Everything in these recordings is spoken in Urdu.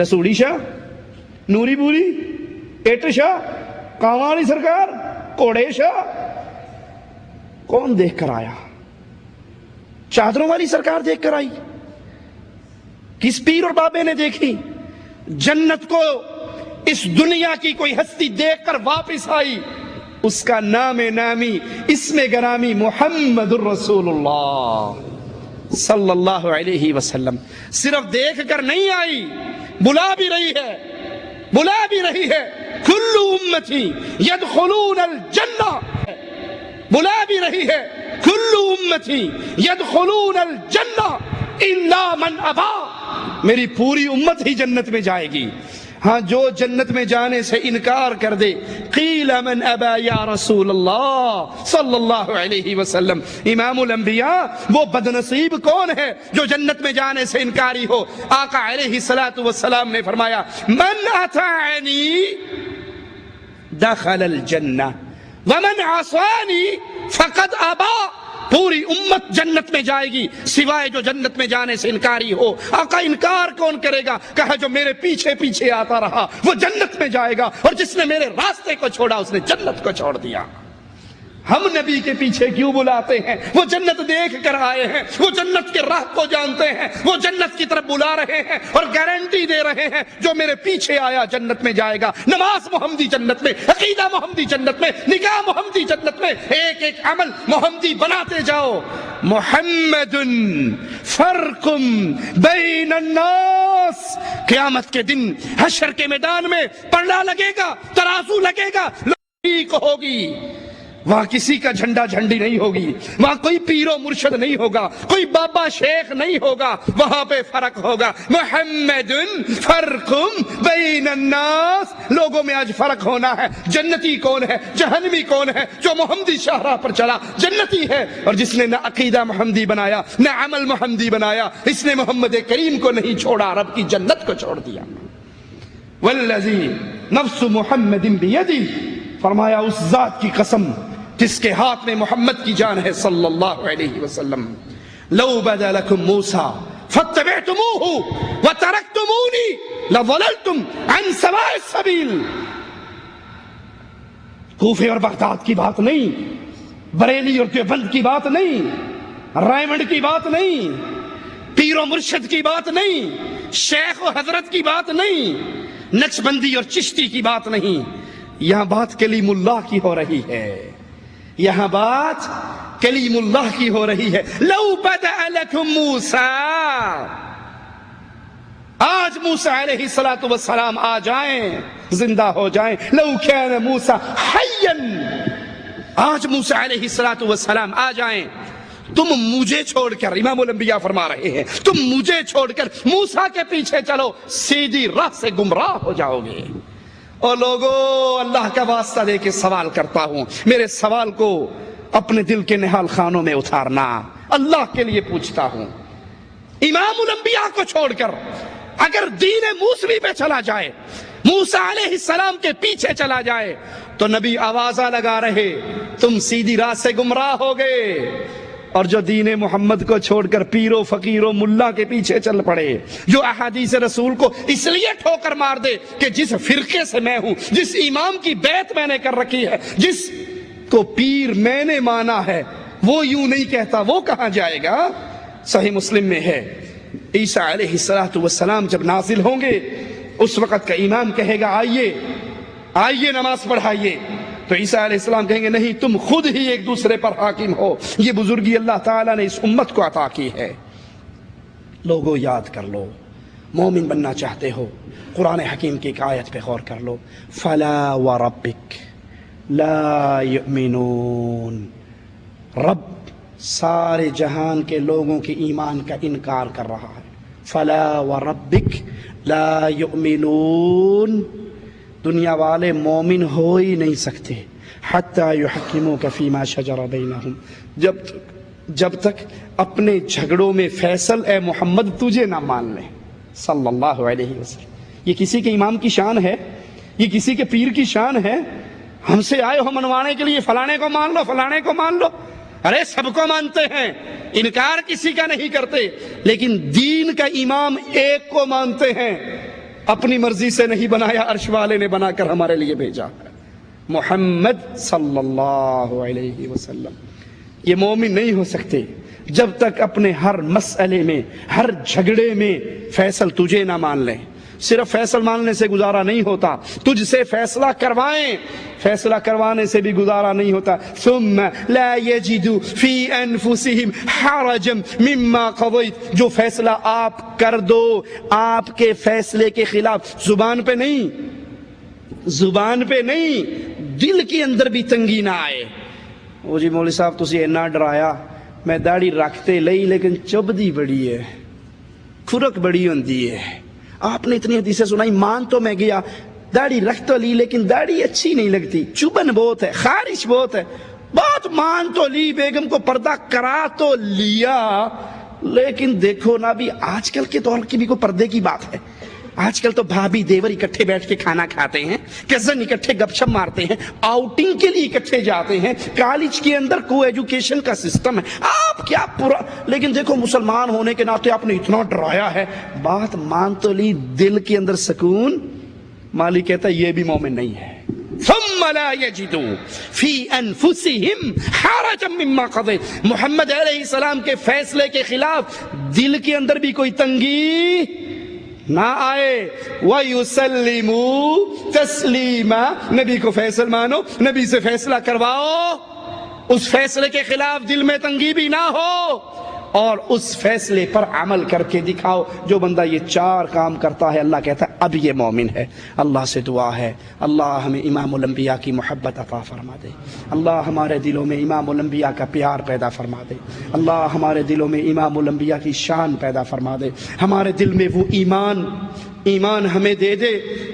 رسولی شاہ، نوری پوری، اٹ شاہ، کامالی سرکار، کوڑے شاہ، کون دیکھ کر آیا؟ چادروں والی سرکار دیکھ کر آئی؟ کس پیر اور بابے نے دیکھی؟ جنت کو اس دنیا کی کوئی ہستی دیکھ کر واپس آئی، اس کا نام نامی، اسم گرامی محمد الرسول اللہ صلی اللہ علیہ وسلم۔ صرف دیکھ کر نہیں آئی، بلا بھی رہی ہے، بلا بھی رہی ہے، کل امتی یدخلون الجنہ، بلا بھی رہی ہے، کل امتی یدخلون الجنہ الا من ابا، میری پوری امت ہی جنت میں جائے گی، ہاں جو جنت میں جانے سے انکار کر دے۔ قیل من ابا یا رسول اللہ صلی اللہ علیہ وسلم، امام الانبیاء وہ بدنصیب کون ہے جو جنت میں جانے سے انکاری ہو؟ آقا علیہ الصلوۃ والسلام نے فرمایا من اطاعنی دخل الجنہ ومن عصانی فقد ابا، پوری امت جنت میں جائے گی سوائے جو جنت میں جانے سے انکاری ہو۔ آقا انکار کون کرے گا؟ کہا جو میرے پیچھے پیچھے آتا رہا وہ جنت میں جائے گا، اور جس نے میرے راستے کو چھوڑا اس نے جنت کو چھوڑ دیا۔ ہم نبی کے پیچھے کیوں بلاتے ہیں؟ وہ جنت دیکھ کر آئے ہیں، وہ جنت کے راہ کو جانتے ہیں، وہ جنت کی طرف بلا رہے ہیں اور گارنٹی دے رہے ہیں جو میرے پیچھے آیا جنت میں جائے گا۔ نماز محمدی جنت میں، عقیدہ محمدی جنت میں، نکاح محمدی جنت میں، ایک ایک عمل محمدی بناتے جاؤ۔ محمد فرق بین الناس، قیامت کے دن حشر کے میدان میں پلڑا لگے گا، ترازو لگے گا، ٹھیک ہوگی، وہاں کسی کا جھنڈا جھنڈی نہیں ہوگی، وہاں کوئی پیر و مرشد نہیں ہوگا، کوئی بابا شیخ نہیں ہوگا، وہاں پہ فرق ہوگا۔ محمد فرق بین الناس، لوگوں میں آج فرق ہونا ہے، جنتی کون ہے، جہنمی کون ہے؟ جو محمدی شاہراہ پر چلا جنتی ہے، اور جس نے نہ عقیدہ محمدی بنایا نہ عمل محمدی بنایا، اس نے محمد کریم کو نہیں چھوڑا، رب کی جنت کو چھوڑ دیا۔ والذی نفس محمد بیدی، فرمایا اس ذات کی قسم جس کے ہاتھ میں محمد کی جان ہے صلی اللہ علیہ وسلم، لو بدا لکم موسیٰ فاتبعتموہ وترکتمونی لضللتم عن سواء السبیل۔ کوفے اور بغداد کی بات نہیں، بریلی اور دیوبند کی بات نہیں، رائمنڈ کی بات نہیں، پیر و مرشد کی بات نہیں، شیخ و حضرت کی بات نہیں، نقشبندی اور چشتی کی بات نہیں، یہاں بات کلیم اللہ کی ہو رہی ہے، یہاں بات کلیم اللہ کی ہو رہی ہے۔ لو بدأ لکم موسیٰ، آج موسیٰ علیہ السلام آ جائیں، زندہ ہو جائیں، لو کان موسیٰ حیا، آج موسیٰ علیہ السلام آ جائیں، تم مجھے چھوڑ کر، امام الانبیاء فرما رہے ہیں، تم مجھے چھوڑ کر موسیٰ کے پیچھے چلو، سیدھی راہ سے گمراہ ہو جاؤ گے۔ اور لوگوں، اللہ کا واسطہ دے کے سوال کرتا ہوں، میرے سوال کو اپنے دل کے نہال خانوں میں اتارنا، اللہ کے لیے پوچھتا ہوں، امام الانبیاء کو چھوڑ کر اگر دین موسوی پہ چلا جائے، موسیٰ علیہ السلام کے پیچھے چلا جائے، تو نبی آوازہ لگا رہے تم سیدھی راہ سے گمراہ ہو گئے، اور جو دین محمد کو چھوڑ کر پیرو فقیرو ملا کے پیچھے چل پڑے، جو احادیث رسول کو اس لیے ٹھوکر مار دے کہ جس فرقے سے میں ہوں، جس امام کی بیعت میں نے کر رکھی ہے، جس کو پیر میں نے مانا ہے، وہ یوں نہیں کہتا، وہ کہاں جائے گا؟ صحیح مسلم میں ہے، عیسیٰ علیہ السلام جب نازل ہوں گے، اس وقت کا امام کہے گا آئیے آئیے نماز پڑھائیے، تو عیسیٰ علیہ السلام کہیں گے نہیں، تم خود ہی ایک دوسرے پر حاکم ہو، یہ بزرگی اللہ تعالیٰ نے اس امت کو عطا کی ہے۔ لوگوں یاد کر لو، مومن بننا چاہتے ہو، قرآن حکیم کی ایک آیت پہ غور کر لو، فلا وربک لا یؤمنون، رب سارے جہان کے لوگوں کے ایمان کا انکار کر رہا ہے، فلا وربک لا یؤمنون، دنیا والے مومن ہو ہی نہیں سکتے، حتی یحکموک فیما شجر بینہم، جب تک اپنے جھگڑوں میں فیصل اے محمد تجھے نہ مان لیں صلی اللہ علیہ وسلم۔ یہ کسی کے امام کی شان ہے، یہ کسی کے پیر کی شان ہے؟ ہم سے آئے ہو منوانے کے لیے فلانے کو مان لو، فلانے کو مان لو، ارے سب کو مانتے ہیں، انکار کسی کا نہیں کرتے، لیکن دین کا امام ایک کو مانتے ہیں، اپنی مرضی سے نہیں بنایا، عرش والے نے بنا کر ہمارے لیے بھیجا ہے، محمد صلی اللہ علیہ وسلم۔ یہ مومن نہیں ہو سکتے جب تک اپنے ہر مسئلے میں، ہر جھگڑے میں فیصل تجھے نہ مان لیں۔ صرف فیصل ماننے سے گزارا نہیں ہوتا، تجھ سے فیصلہ کروائیں، فیصلہ کروانے سے بھی گزارا نہیں ہوتا۔ ثم لا يجدوا في انفسهم حرجا مما قضيت، جو فیصلہ آپ کر دو آپ کے فیصلے کے خلاف، زبان پہ نہیں، زبان پہ نہیں، دل کے اندر بھی تنگی نہ آئے۔ وہ جی مولوی صاحب تسی اینا ڈرایا، میں داڑھی رکھتے لئی لیکن چبدی بڑی ہے، کھرک بڑی ہوندی ہے۔ آپ نے اتنی حدیثیں سنائی، مان تو میں گیا، داڑھی رکھ تو لی لیکن داڑھی اچھی نہیں لگتی، چبن بہت ہے، خارش بہت ہے، بہت مان تو لی، بیگم کو پردہ کرا تو لیا، لیکن دیکھو نا بھی آج کل کے دور کی بھی کوئی پردے کی بات ہے؟ آج کل تو بھابھی دیور اکٹھے بیٹھ کے کھانا کھاتے ہیں، کزن اکٹھے گپ شپ مارتے ہیں، آؤٹنگ کے لیے اکٹھے جاتے ہیں، کالج کے اندر کو ایجوکیشن کا سسٹم ہے، آپ کیا پورا، لیکن دیکھو مسلمان ہونے کے ناطے آپ نے اتنا ڈرایا ہے، بات مان تو لی، دل کے اندر سکون، مالک کہتا ہے یہ بھی مومن نہیں ہے۔ ثم لا يجدوا في انفسهم حرجا مما قضيت، محمد علیہ السلام کے فیصلے کے خلاف دل کے اندر بھی کوئی تنگی نہ آئے، وَيُسَلِّمُوا تَسْلِيمًا، نبی کو فیصل مانو، نبی سے فیصلہ کرواؤ، اس فیصلے کے خلاف دل میں تنگی بھی نہ ہو، اور اس فیصلے پر عمل کر کے دکھاؤ۔ جو بندہ یہ چار کام کرتا ہے، اللہ کہتا ہے اب یہ مومن ہے۔ اللہ سے دعا ہے اللہ ہمیں امام الانبیاء کی محبت عطا فرما دے، اللہ ہمارے دلوں میں امام الانبیاء کا پیار پیدا فرما دے، اللہ ہمارے دلوں میں امام الانبیاء کی شان پیدا فرما دے، ہمارے دل میں وہ ایمان ہمیں دے دے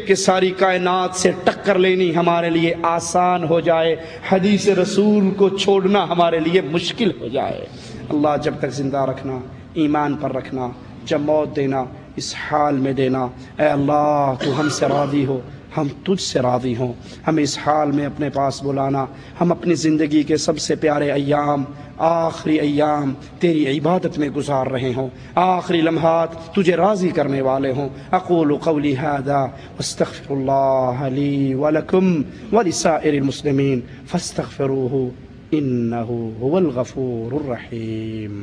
کہ ساری کائنات سے ٹکر لینی ہمارے لیے آسان ہو جائے، حدیث رسول کو چھوڑنا ہمارے لیے مشکل ہو جائے۔ اللہ جب تک زندہ رکھنا، ایمان پر رکھنا، جب موت دینا اس حال میں دینا۔ اے اللہ تو ہم سے راضی ہو، ہم تجھ سے راضی ہوں، ہمیں اس حال میں اپنے پاس بلانا، ہم اپنی زندگی کے سب سے پیارے ایام، آخری ایام تیری عبادت میں گزار رہے ہوں، آخری لمحات تجھے راضی کرنے والے ہوں۔ اقول قولی ھذا واستغفر اللہ لی ولکم ولسائر المسلمین فاستغفروہ انہ هو الغفور الرحیم۔